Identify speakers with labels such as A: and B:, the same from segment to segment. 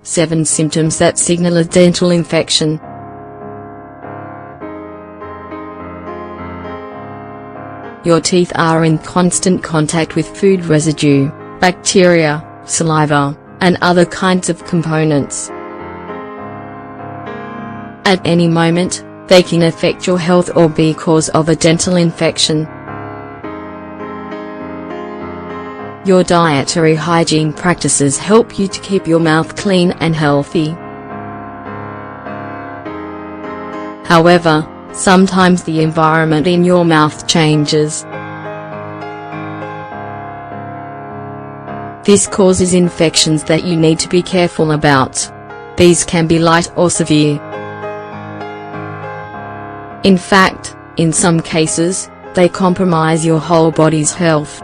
A: 7 symptoms that signal a dental infection. Your teeth are in constant contact with food residue, bacteria, saliva, and other kinds of components. At any moment, they can affect your health or be cause of a dental infection. Your dietary hygiene practices help you to keep your mouth clean and healthy. However, sometimes the environment in your mouth changes. This causes infections that you need to be careful about. These can be light or severe. In fact, in some cases, they compromise your whole body's health.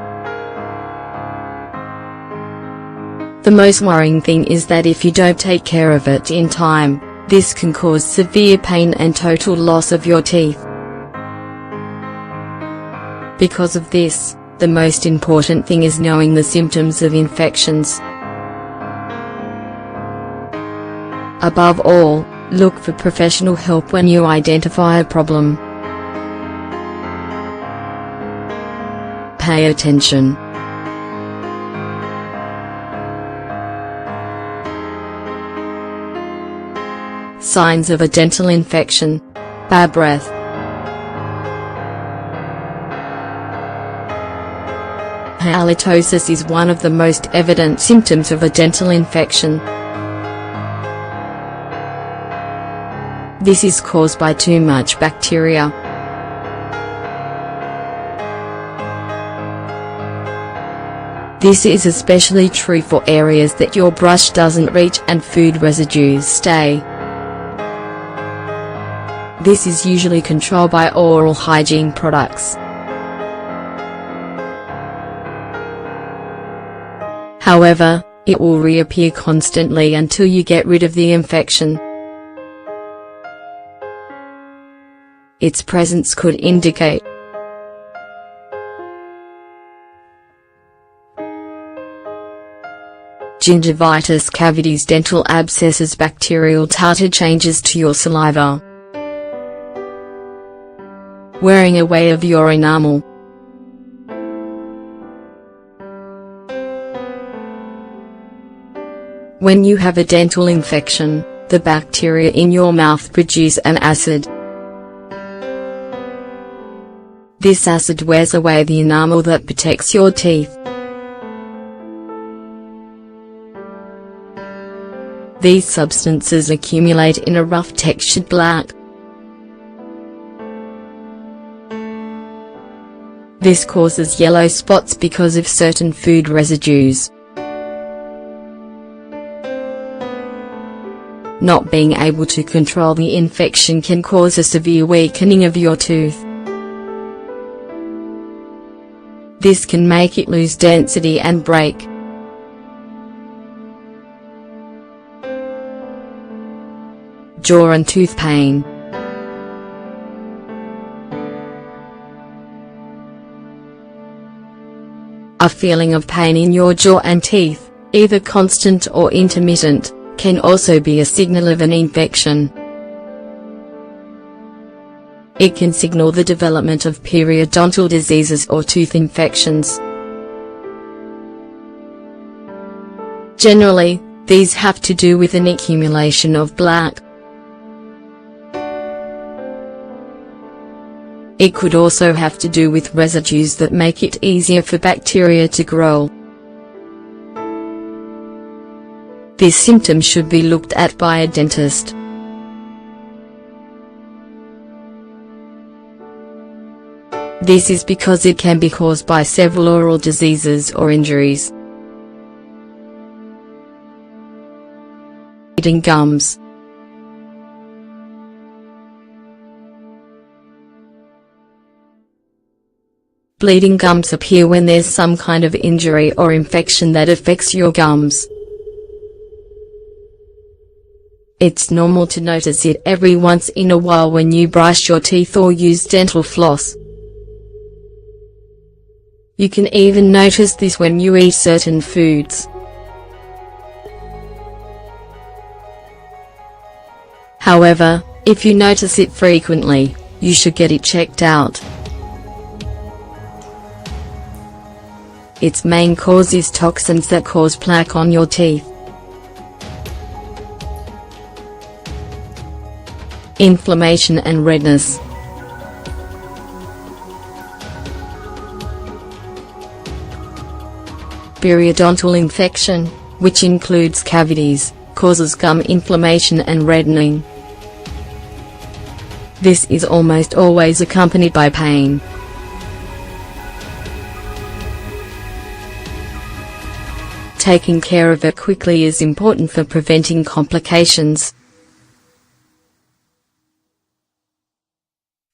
A: The most worrying thing is that if you don't take care of it in time, this can cause severe pain and total loss of your teeth. Because of this, the most important thing is knowing the symptoms of infections. Above all, look for professional help when you identify a problem. Pay attention. Signs of a dental infection: bad breath, halitosis is one of the most evident symptoms of a dental infection. This is caused by too much bacteria. This is especially true for areas that your brush doesn't reach and food residues stay. This is usually controlled by oral hygiene products. However, it will reappear constantly until you get rid of the infection. Its presence could indicate gingivitis, cavities, dental abscesses, bacterial tartar, changes to your saliva, wearing away of your enamel. When you have a dental infection, the bacteria in your mouth produce an acid. This acid wears away the enamel that protects your teeth. These substances accumulate in a rough textured plaque. This causes yellow spots because of certain food residues. Not being able to control the infection can cause a severe weakening of your tooth. This can make it lose density and break. Jaw and tooth pain. A feeling of pain in your jaw and teeth, either constant or intermittent, can also be a signal of an infection. It can signal the development of periodontal diseases or tooth infections. Generally, these have to do with an accumulation of plaque. It could also have to do with residues that make it easier for bacteria to grow. This symptom should be looked at by a dentist. This is because it can be caused by several oral diseases or injuries. Bleeding gums. Bleeding gums appear when there's some kind of injury or infection that affects your gums. It's normal to notice it every once in a while when you brush your teeth or use dental floss. You can even notice this when you eat certain foods. However, if you notice it frequently, you should get it checked out. Its main cause is toxins that cause plaque on your teeth. Inflammation and redness. Periodontal infection, which includes cavities, causes gum inflammation and reddening. This is almost always accompanied by pain. Taking care of it quickly is important for preventing complications.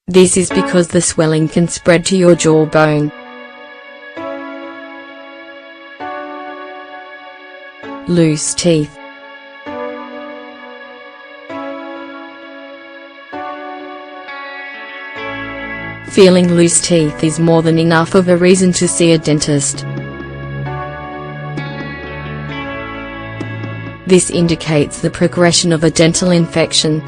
A: This is because the swelling can spread to your jawbone. Loose teeth. Feeling loose teeth is more than enough of a reason to see a dentist. This indicates the progression of a dental infection.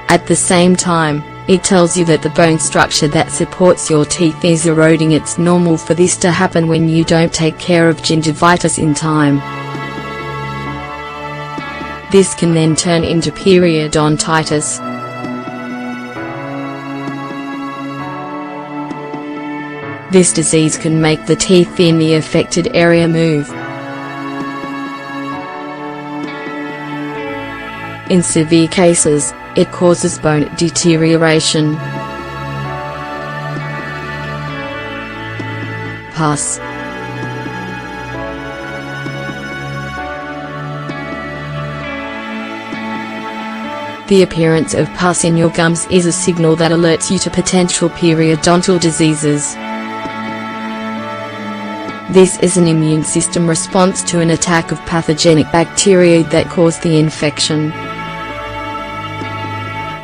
A: At the same time, it tells you that the bone structure that supports your teeth is eroding. It's normal for this to happen when you don't take care of gingivitis in time. This can then turn into periodontitis. This disease can make the teeth in the affected area move. In severe cases, it causes bone deterioration. Pus. The appearance of pus in your gums is a signal that alerts you to potential periodontal diseases. This is an immune system response to an attack of pathogenic bacteria that cause the infection.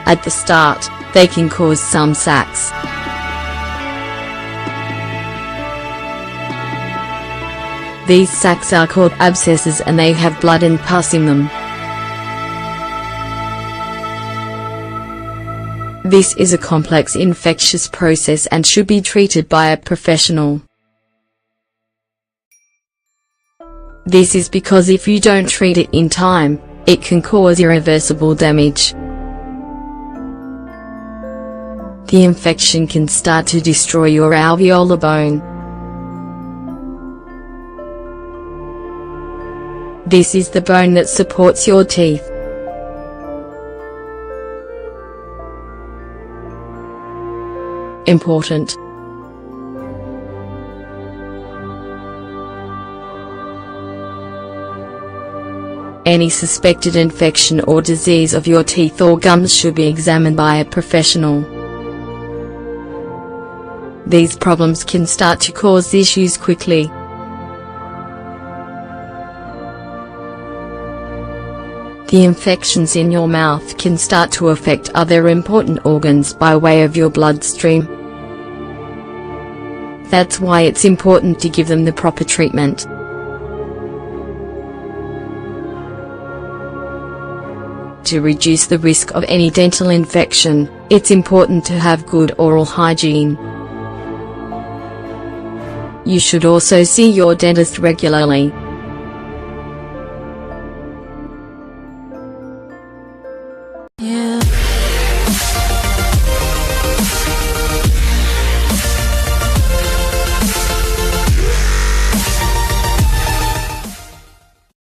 A: At the start, they can cause some sacs. These sacs are called abscesses and they have blood and pus in them. This is a complex infectious process and should be treated by a professional. This is because if you don't treat it in time, it can cause irreversible damage. The infection can start to destroy your alveolar bone. This is the bone that supports your teeth. Important. Any suspected infection or disease of your teeth or gums should be examined by a professional. These problems can start to cause issues quickly. The infections in your mouth can start to affect other important organs by way of your bloodstream. That's why it's important to give them the proper treatment. To reduce the risk of any dental infection, it's important to have good oral hygiene. You should also see your dentist regularly.